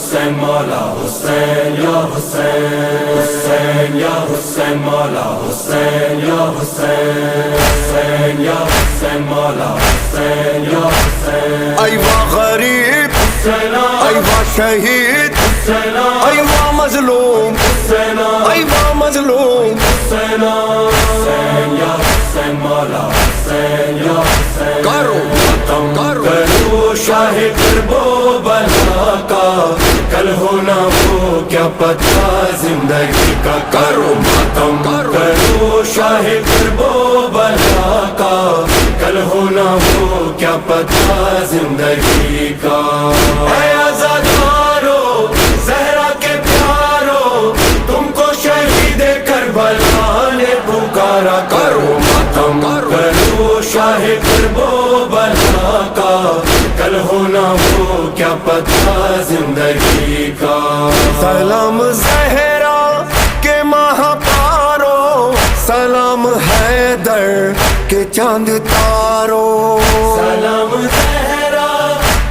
حسین مولا حسین یا حسین، حسین یا حسین مولا حسین یا حسین، حسین یا حسین مولا حسین یا حسین. ایوا غریب ایوا شہید ایوا مظلوم ایوا مظلوم. حسین یا حسین مولا حسین یا حسین. کرو کرو شاہ کرب و بلا کا، کل ہونا وہ کیا پتہ زندگی کا. کرو ماتم کرو شاہ کرب و بلا کا، کل ہونا وہ کیا پتہ زندگی کا. اے آزادارو زہرا کے پیارو، تم کو شہید کربلا نے پکارا. کرو ماتم کرو شاہ کرب و بلا کا، کل ہونا وہ کیا پتہ زندگی کا. سلام زہرا کے ماہ پارو، سلام حیدر کے چاند تارو. سلام زہرا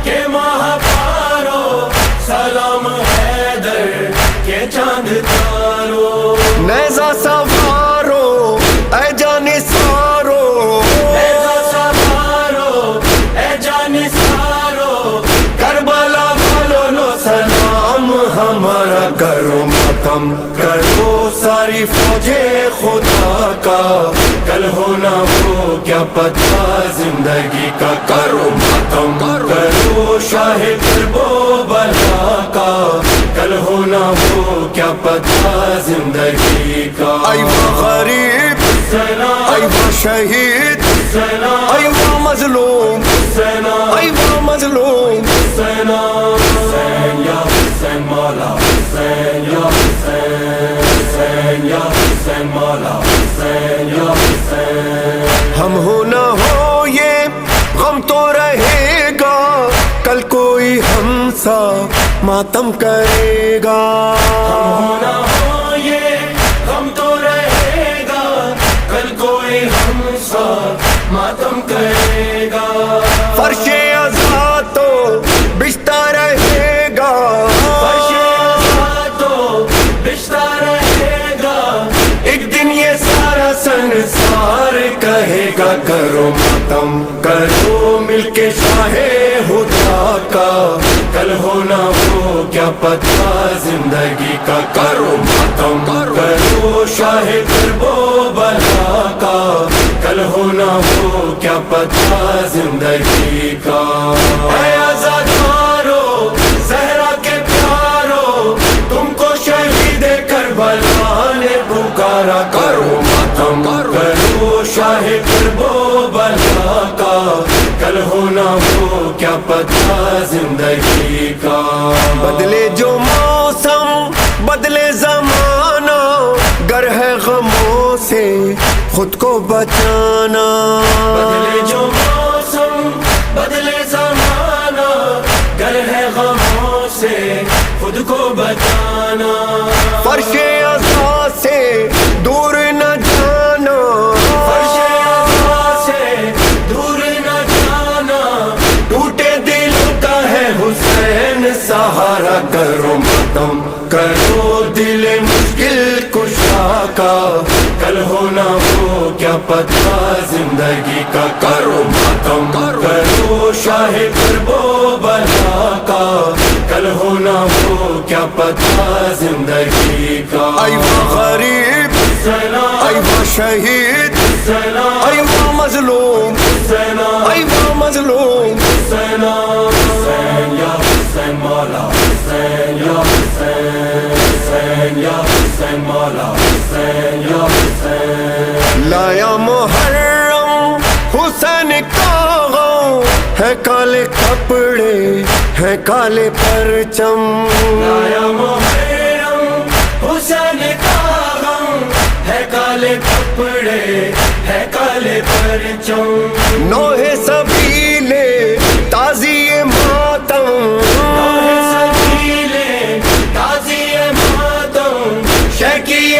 کے ماہ پارو، سلام حیدر کے چاند تارو. نیزہ سوارو اے جان سارو، نیزہ سوارو اے جان سارو، کربلا والوں لو سلام ہمارا. کرو ماتم کرو ساری فوجے خدا کا، کل ہونا وہ کیا پتہ زندگی کا. کرو ماتم کرو شاہ کرب و بلا کا، کل ہونا وہ کیا پتہ زندگی کا. ایوا غریب ایوا شہید ایوا مظلوم ایوا مظلوم. حسین یا حسین مولا حسین یا حسین، حسین یا حسین مولا حسین یا حسین. ہم ہو نہ ہو یہ غم تو رہے گا، کل کوئی ہم سا ماتم کرے گا. ہونا ہو یہ غم تو رہے گا، کل کوئی ہم سا ماتم کرے گا. فرش ازا تو بچتا رہے گا، فرش ازا تو بچتا رہے گا، ایک دن یہ سارا سنسار کہے گا. کرو ماتم کرو مل کے شاہ خدا کا، کل ہونا وہ کیا پتہ زندگی کا. کرو ماتم کرو شاہ کرب و بلا کا، کل ہونا وہ کیا پتہ زندگی کا. اے آزادارو زہرا کے پیارو، تم کو شہید کربلا نے پکارا. کرو ماتم کرو شاہ کرب و بلا کا، کل ہونا وہ کیا پتہ زندگی کا. بدلے جو موسم بدلے زمانہ، گر ہے غموں سے خود کو بچانا. بدلے جو موسم بدلے زمانہ، گر ہے غموں سے خود کو بچانا. فرش ازا سے دور نہ جانا، فرش ازا سے دور نہ جانا، ٹوٹے دلوں کا ہے حسین سہارا. کرو ماتم کرو دل مشکل کشا کا، کل ہونا وہ کیا پتہ زندگی کا. کرو ماتم کرو شاہ کرب و بلا کا، کل ہونا وہ کیا پتہ زندگی کا. ایوا غریب ایوا شہید ایوا مظلوم ایوا مظلوم. حسین یا حسین مولا حسین یا حسین، حسین یا حسین مولا حسین یا حسین. لایا محرم حسین کا غم، ہے کالے کپڑے ہے کالے پرچم. لایا محرم حسین کا غم، ہے کالے کپڑے ہے کالے پرچم. نوحے سبیلے تازیے ماتم، نوحے سبیلے تازیے ماتم، شہ کی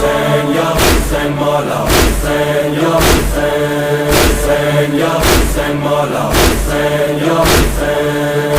Hussein ya Hussein Mawla Hussein ya Hussein Hussein ya Hussein Mawla Hussein ya Hussein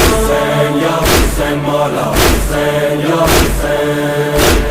Hussein ya Hussein Mawla Hussein ya Hussein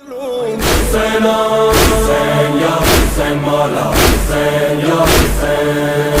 Hussein Hussein ya Hussein Mawla Hussein ya Hussein